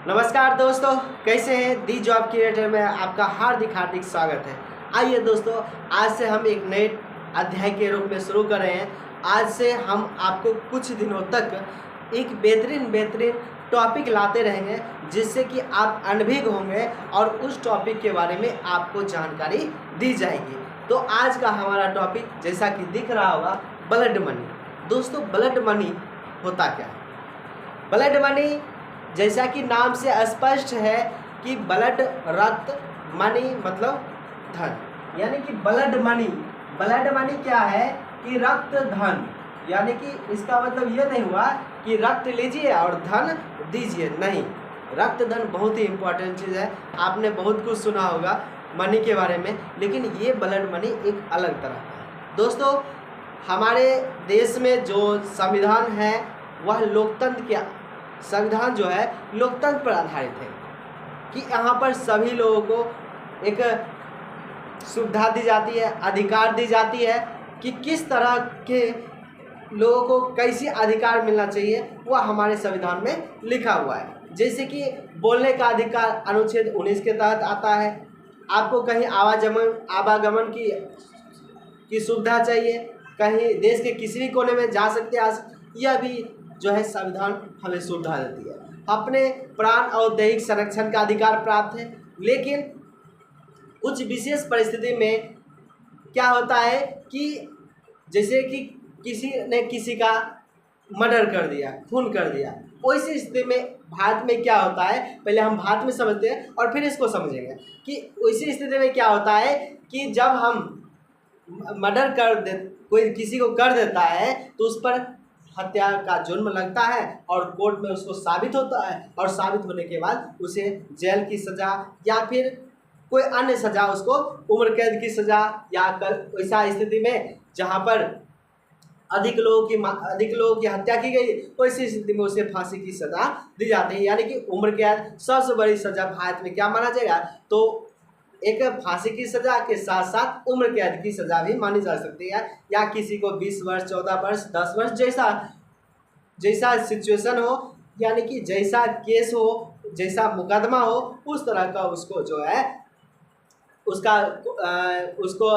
नमस्कार दोस्तों, कैसे हैं। दी जॉब क्रिएटर में आपका हार्दिक हार्दिक स्वागत है। आइए दोस्तों, आज से हम एक नए अध्याय के रूप में शुरू कर रहे हैं। आज से हम आपको कुछ दिनों तक एक बेहतरीन टॉपिक लाते रहेंगे, जिससे कि आप अनभिज्ञ होंगे और उस टॉपिक के बारे में आपको जानकारी दी जाएगी। तो आज का हमारा टॉपिक जैसा कि दिख रहा होगा, ब्लड मनी। दोस्तों, ब्लड मनी होता क्या है? ब्लड मनी जैसा कि नाम से स्पष्ट है कि ब्लड रक्त, मनी मतलब धन, यानी कि ब्लड मनी क्या है कि रक्त धन, यानी कि इसका मतलब ये नहीं हुआ कि रक्त लीजिए और धन दीजिए, नहीं। रक्त धन बहुत ही इम्पोर्टेंट चीज़ है। आपने बहुत कुछ सुना होगा मनी के बारे में, लेकिन ये ब्लड मनी एक अलग तरह का है। दोस्तों, हमारे देश में जो संविधान है वह लोकतंत्र के संविधान जो है लोकतंत्र पर आधारित है कि यहाँ पर सभी लोगों को एक सुविधा दी जाती है, अधिकार दी जाती है कि किस तरह के लोगों को कैसी अधिकार मिलना चाहिए, वह हमारे संविधान में लिखा हुआ है। जैसे कि बोलने का अधिकार अनुच्छेद 19 के तहत आता है। आपको कहीं आवागमन की सुविधा चाहिए, कहीं देश के किसी भी कोने में जा सकते हैं, यह भी जो है संविधान हमें सुविधा देती है। अपने प्राण और दैहिक संरक्षण का अधिकार प्राप्त है। लेकिन कुछ विशेष परिस्थिति में क्या होता है कि जैसे कि किसी ने किसी का मर्डर कर दिया, खून कर दिया, वैसी स्थिति में भारत में क्या होता है, पहले हम भारत में समझते हैं और फिर इसको समझेंगे कि वैसी स्थिति में क्या होता है कि जब हम मर्डर कोई किसी को कर देता है तो उस पर हत्या का जुर्म लगता है और कोर्ट में उसको साबित होता है, और साबित होने के बाद उसे जेल की सज़ा या फिर कोई अन्य सज़ा, उसको उम्र कैद की सज़ा, या ऐसा स्थिति में जहां पर अधिक लोगों की हत्या की गई, वैसी स्थिति में उसे फांसी की सज़ा दी जाती है। यानी कि उम्र कैद सबसे बड़ी सज़ा भारत में क्या माना जाएगा, तो एक फांसी की सज़ा के साथ साथ उम्र कैद की सज़ा भी मानी जा सकती है, या किसी को 20 वर्ष, 14 वर्ष, 10 वर्ष, जैसा सिचुएशन हो, यानी कि जैसा केस हो, जैसा मुकदमा हो, उस तरह का उसको जो है उसको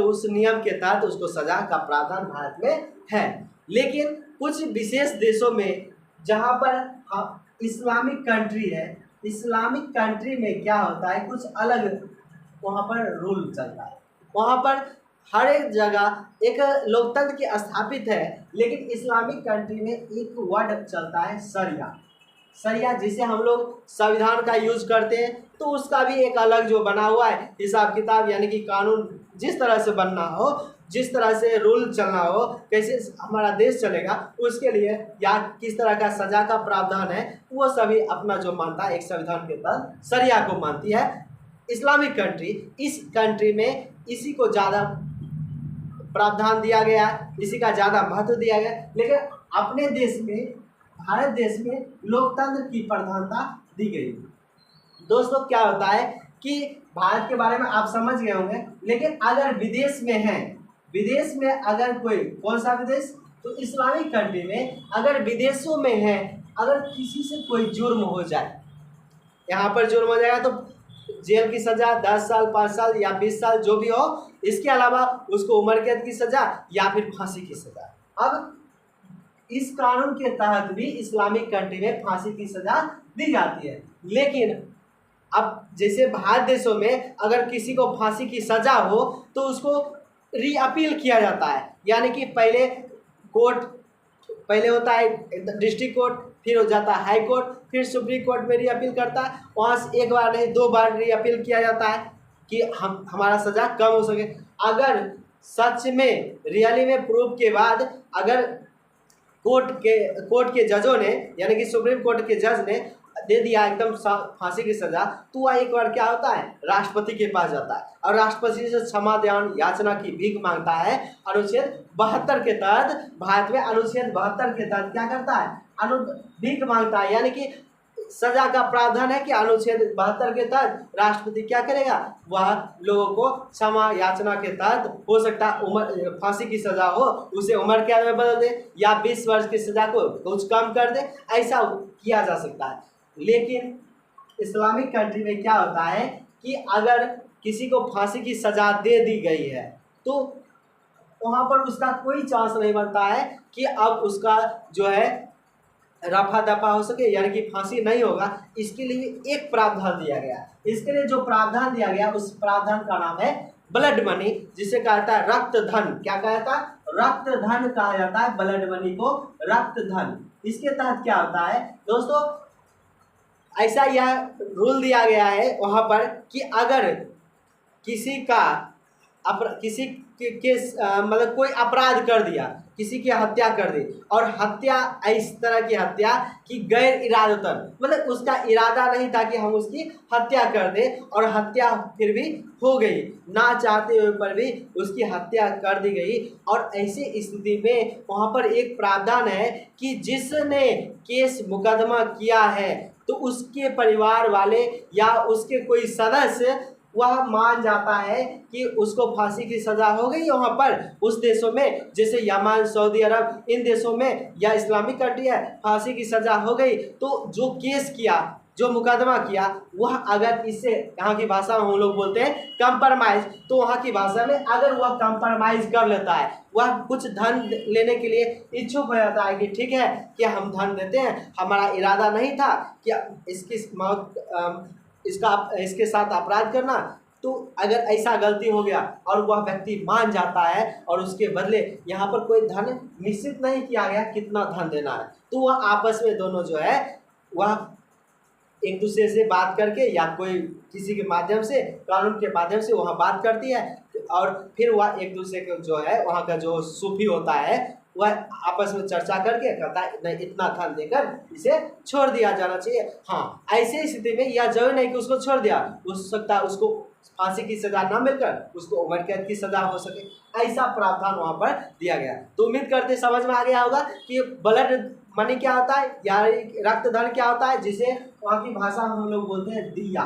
उस नियम के तहत उसको सज़ा का प्रावधान भारत में है। लेकिन कुछ विशेष देशों में जहाँ पर इस्लामिक कंट्री है, इस्लामिक कंट्री में क्या होता है, कुछ अलग वहाँ पर रूल चलता है। वहाँ पर हर एक जगह एक लोकतंत्र की स्थापित है, लेकिन इस्लामिक कंट्री में एक वर्ड चलता है सरिया, जिसे हम लोग संविधान का यूज करते हैं। तो उसका भी एक अलग जो बना हुआ है हिसाब किताब, यानी कि कानून जिस तरह से बनना हो, जिस तरह से रूल चलना हो, कैसे हमारा देश चलेगा, उसके लिए या किस तरह का सजा का प्रावधान है, वो सभी अपना जो मानता है एक संविधान के तहत सरिया को मानती है इस्लामिक कंट्री। इस कंट्री में इसी को ज़्यादा प्रावधान दिया गया, इसी का ज़्यादा महत्व दिया गया। लेकिन अपने देश में, भारत देश में लोकतंत्र की प्रधानता दी गई। दोस्तों, क्या होता है कि भारत के बारे में आप समझ गए होंगे, लेकिन अगर विदेश में है, विदेश में अगर कोई, कौन सा विदेश, तो इस्लामिक कंट्री में, अगर विदेशों में है, अगर किसी से कोई जुर्म हो जाए, यहाँ पर जुर्म हो जाएगा तो जेल की सज़ा 10 साल, 5 साल या 20 साल जो भी हो, इसके अलावा उसको उम्र कैद की सज़ा या फिर फांसी की सज़ा। अब इस कानून के तहत भी इस्लामिक कंट्री में फांसी की सज़ा दी जाती है। लेकिन अब जैसे भारत देशों में अगर किसी को फांसी की सज़ा हो तो उसको री अपील किया जाता है, यानी कि पहले होता है डिस्ट्रिक्ट कोर्ट, फिर हो जाता है हाई कोर्ट, फिर सुप्रीम कोर्ट में री अपील करता है। वहाँ से एक बार नहीं 2 बार री अपील किया जाता है कि हमारा सज़ा कम हो सके। अगर सच में रियली में प्रूफ के बाद अगर कोर्ट के जजों ने, यानी कि सुप्रीम कोर्ट के जज ने दे दिया एकदम फांसी की सज़ा, तो वह एक बार क्या होता है, राष्ट्रपति के पास जाता है और राष्ट्रपति से क्षमा दान याचना की भीख मांगता है। अनुच्छेद 72 के तहत, भारत में अनुच्छेद 72 के तहत क्या करता है, भीख मांगता है। यानी कि सजा का प्रावधान है कि अनुच्छेद 72 के तहत राष्ट्रपति क्या करेगा, वह लोगों को क्षमा याचना के तहत, हो सकता है उम्र फांसी की सजा हो उसे उम्र कैद में बदल दे, या 20 वर्ष की सजा को कुछ कम कर दे, ऐसा किया जा सकता है। लेकिन इस्लामिक कंट्री में क्या होता है कि अगर किसी को फांसी की सज़ा दे दी गई है तो वहाँ पर उसका कोई चांस नहीं बनता है कि अब उसका जो है रफा दफा हो सके, यानी कि फांसी नहीं होगा। इसके लिए एक प्रावधान दिया गया। इसके लिए जो प्रावधान दिया गया उस प्रावधान का नाम है ब्लड मनी, जिसे कहा जाता है रक्त धन। क्या कहा जाता है? रक्त धन कहा जाता है ब्लड मनी को, रक्त धन। इसके तहत क्या होता है दोस्तों, ऐसा यह रूल दिया गया है वहाँ पर कि अगर किसी का किसी के मतलब कोई अपराध कर दिया, किसी की हत्या कर दी, और हत्या इस तरह की हत्या कि गैर इरादतन, मतलब उसका इरादा नहीं था कि हम उसकी हत्या कर दें, और हत्या फिर भी हो गई, ना चाहते हुए पर भी उसकी हत्या कर दी गई। और ऐसी स्थिति में वहाँ पर एक प्रावधान है कि जिसने केस मुकदमा किया है तो उसके परिवार वाले या उसके कोई सदस्य वह मान जाता है कि उसको फांसी की सज़ा हो गई वहाँ पर उस देशों में, जैसे यमन, सऊदी अरब, इन देशों में या इस्लामिक कंट्री है, फांसी की सज़ा हो गई। तो जो केस किया, जो मुकदमा किया, वह अगर इससे, यहाँ की भाषा में हम लोग बोलते हैं कंप्रोमाइज़, तो वहाँ की भाषा में अगर वह कंप्रोमाइज़ कर लेता है, वह कुछ धन लेने के लिए इच्छुक हो जाता है कि ठीक है कि हम धन देते हैं, हमारा इरादा नहीं था कि इसके साथ अपराध करना। तो अगर ऐसा गलती हो गया और वह व्यक्ति मान जाता है और उसके बदले यहाँ पर कोई धन निश्चित नहीं किया गया कितना धन देना है, तो वह आपस में दोनों जो है वह एक दूसरे से बात करके या कोई किसी के माध्यम से, कानून के माध्यम से वहाँ बात करती है, और फिर वह एक दूसरे को जो है वहाँ का जो सूफी होता है वह आपस में चर्चा करके कहता है नहीं, इतना धन देकर इसे छोड़ दिया जाना चाहिए। हाँ, ऐसे स्थिति में यह जरूरी नहीं कि उसको छोड़ दिया, हो सकता है उसको फांसी की सज़ा ना मिलकर उसको उम्र कैद की सज़ा हो सके, ऐसा प्रावधान वहाँ पर दिया गया। तो उम्मीद करते समझ में आ गया होगा कि ब्लड मनी क्या होता है या रक्त धन क्या होता है, जिसे वहाँ की भाषा में हम लोग बोलते हैं दिया।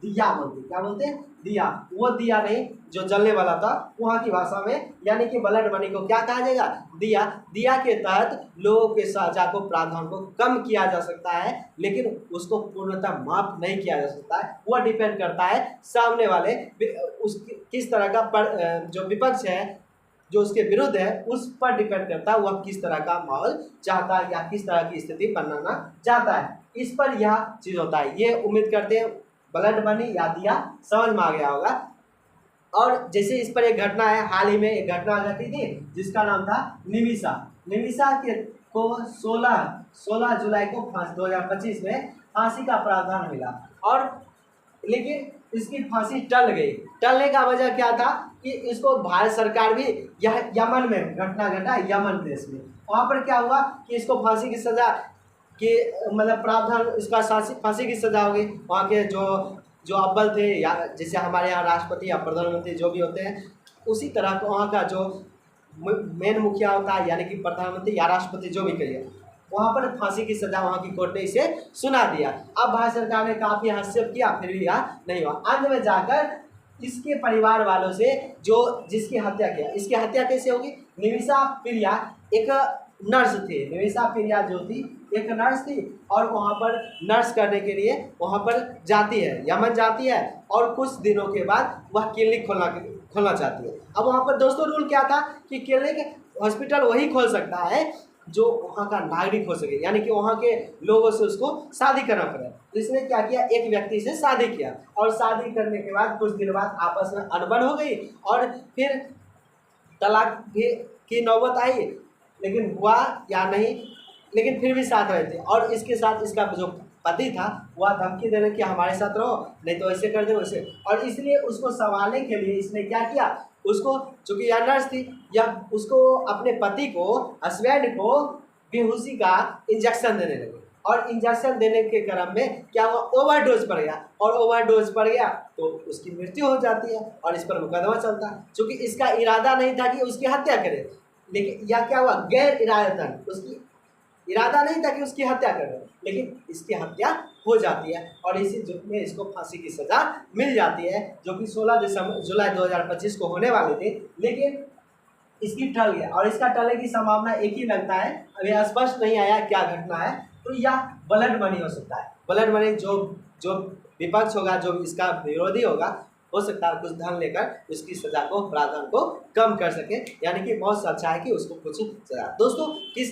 दिया बोलते हैं, क्या बोलते हैं? दिया। वो दिया नहीं जो जलने वाला था, वहाँ की भाषा में, यानी कि ब्लड मनी को क्या कहा जाएगा? दिया। दिया के तहत लोगों के सजा को, प्रावधान को कम किया जा सकता है, लेकिन उसको पूर्णतः माफ नहीं किया जा सकता है। वह डिपेंड करता है सामने वाले उस किस तरह का जो विपक्ष है, जो उसके विरुद्ध है, उस पर डिपेंड करता है वह किस तरह का माहौल चाहता है या किस तरह की स्थिति बनाना चाहता है। इस पर यह चीज़ होता है। ये उम्मीद करते हैं ब्लड मनी या दिया समझ में आ गया होगा। और जैसे इस पर एक घटना है, हाल ही में एक घटना घटी थी जिसका नाम था निमिषा। निमिषा के को 16 जुलाई को 2025 में फांसी का प्रावधान मिला, और लेकिन इसकी फांसी टल गई। टलने का वजह क्या था कि इसको भारत सरकार भी, यह यमन में घटना घटा, यमन देश में, वहाँ पर क्या हुआ कि इसको फांसी की सज़ा कि मतलब प्रावधान, इसका फांसी की सज़ा हो गई। वहाँ के जो अव्वल थे, या जैसे हमारे यहाँ राष्ट्रपति या प्रधानमंत्री जो भी होते हैं, उसी तरह का वहाँ का जो मेन मुखिया होता है, यानी कि प्रधानमंत्री या राष्ट्रपति जो भी कहिए, वहाँ पर फांसी की सज़ा वहाँ की कोर्ट ने इसे सुना दिया। अब भारत सरकार ने काफ़ी हस्तक्षेप किया, फिर भी यह नहीं हुआ। अंत में जाकर इसके परिवार वालों से, जो जिसकी हत्या किया, इसकी हत्या कैसे होगी? निमिषा प्रिया एक नर्स थी। निमिषा प्रिया जो थी एक नर्स थी, और वहाँ पर नर्स करने के लिए वहाँ पर जाती है, यमन जाती है, और कुछ दिनों के बाद वह क्लिनिक खोलना चाहती है। अब वहाँ पर दोस्तों रूल क्या था कि क्लिनिक, हॉस्पिटल वही खोल सकता है जो वहाँ का नागरिक हो सके, यानी कि वहाँ के लोगों से उसको शादी करना पड़े। तो इसने क्या किया, एक व्यक्ति से शादी किया, और शादी करने के बाद कुछ दिन बाद आपस में अनबन हो गई, और फिर तलाक भी की नौबत आई, लेकिन हुआ या नहीं, लेकिन फिर भी साथ रहे थे। और इसके साथ इसका जो पति था वह धमकी देने कि हमारे साथ रहो, नहीं तो ऐसे कर दे वैसे। और इसलिए उसको संभालने के लिए इसने क्या किया, उसको, चूँकि यह नर्स थी, या उसको अपने पति को, हस्बैंड को बेहोशी का इंजेक्शन देने लगे, और इंजेक्शन देने के क्रम में क्या हुआ, ओवरडोज पड़ गया, और ओवरडोज पड़ गया तो उसकी मृत्यु हो जाती है, और इस पर मुकदमा चलता है। चूँकि इसका इरादा नहीं था कि उसकी हत्या करे, लेकिन यह क्या हुआ, गैर इरादतन, उसकी इरादा नहीं था कि उसकी हत्या करे, लेकिन इसकी हत्या हो जाती है, और इसी जुर्म में इसको फांसी की सज़ा मिल जाती है, जो कि 16 जुलाई 2025 को होने वाली थी, लेकिन इसकी टल गया। और इसका टलने की संभावना एक ही लगता है, अभी स्पष्ट नहीं आया क्या घटना है। तो यह ब्लड मनी हो सकता है। ब्लड मनी जो जो विपक्ष होगा, जो इसका विरोधी होगा, हो सकता है कुछ धन लेकर उसकी सजा को, प्रावधान को कम कर सके, यानी कि बहुत अच्छा है कि उसको कुछ सजा। दोस्तों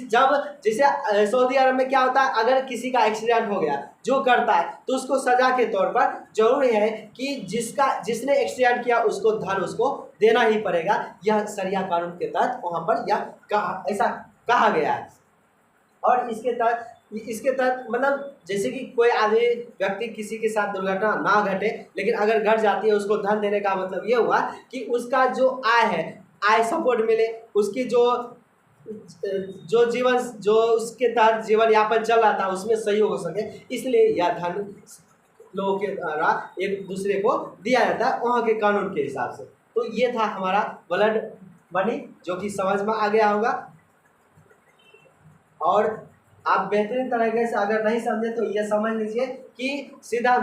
जब जैसे सऊदी अरब में क्या होता है, अगर किसी का एक्सीडेंट हो गया जो करता है तो उसको सजा के तौर पर जरूरी है कि जिसने एक्सीडेंट किया उसको धन उसको देना ही पड़ेगा। यह शरिया कानून के तहत वहाँ पर यह ऐसा कहा गया है। और इसके तहत मतलब जैसे कि कोई आदमी व्यक्ति किसी के साथ दुर्घटना ना घटे, लेकिन अगर घट जाती है उसको धन देने का मतलब ये हुआ कि उसका जो आय है, आय सपोर्ट मिले, उसकी जो जीवन जो उसके तहत जीवन यापन चल रहा था उसमें सहयोग हो सके, इसलिए यह धन लोगों के द्वारा एक दूसरे को दिया जाता है वहाँ के कानून के हिसाब से। तो ये था हमारा ब्लड मनी, जो कि समझ में आ गया होगा। और आप बेहतरीन तरीके से अगर नहीं समझे तो ये समझ लीजिए कि सीधा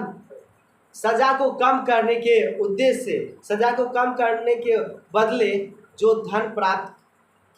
सजा को कम करने के उद्देश्य से, सजा को कम करने के बदले जो धन प्राप्त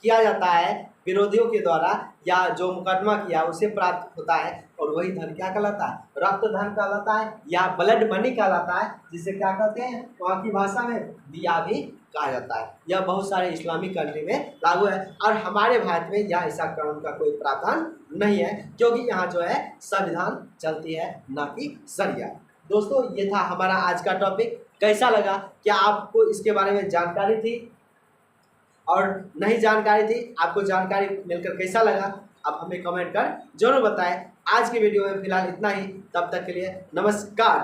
किया जाता है विरोधियों के द्वारा, या जो मुकदमा किया उसे प्राप्त होता है, और वही धन क्या कहलाता है, रक्त धन कहलाता है या ब्लड मनी कहलाता है, जिसे क्या कहते हैं वहाँ की भाषा में दिया भी कहा जाता है। यह बहुत सारे इस्लामिक कंट्री में लागू है, और हमारे भारत में यह ऐसा कानून का कोई प्रावधान नहीं है, क्योंकि यहाँ जो है संविधान चलती है, ना कि शरिया। दोस्तों ये था हमारा आज का टॉपिक। कैसा लगा? क्या आपको इसके बारे में जानकारी थी? और नहीं जानकारी थी, आपको जानकारी मिलकर कैसा लगा? आप हमें कमेंट कर जरूर बताएं। आज के वीडियो में फिलहाल इतना ही, तब तक के लिए नमस्कार।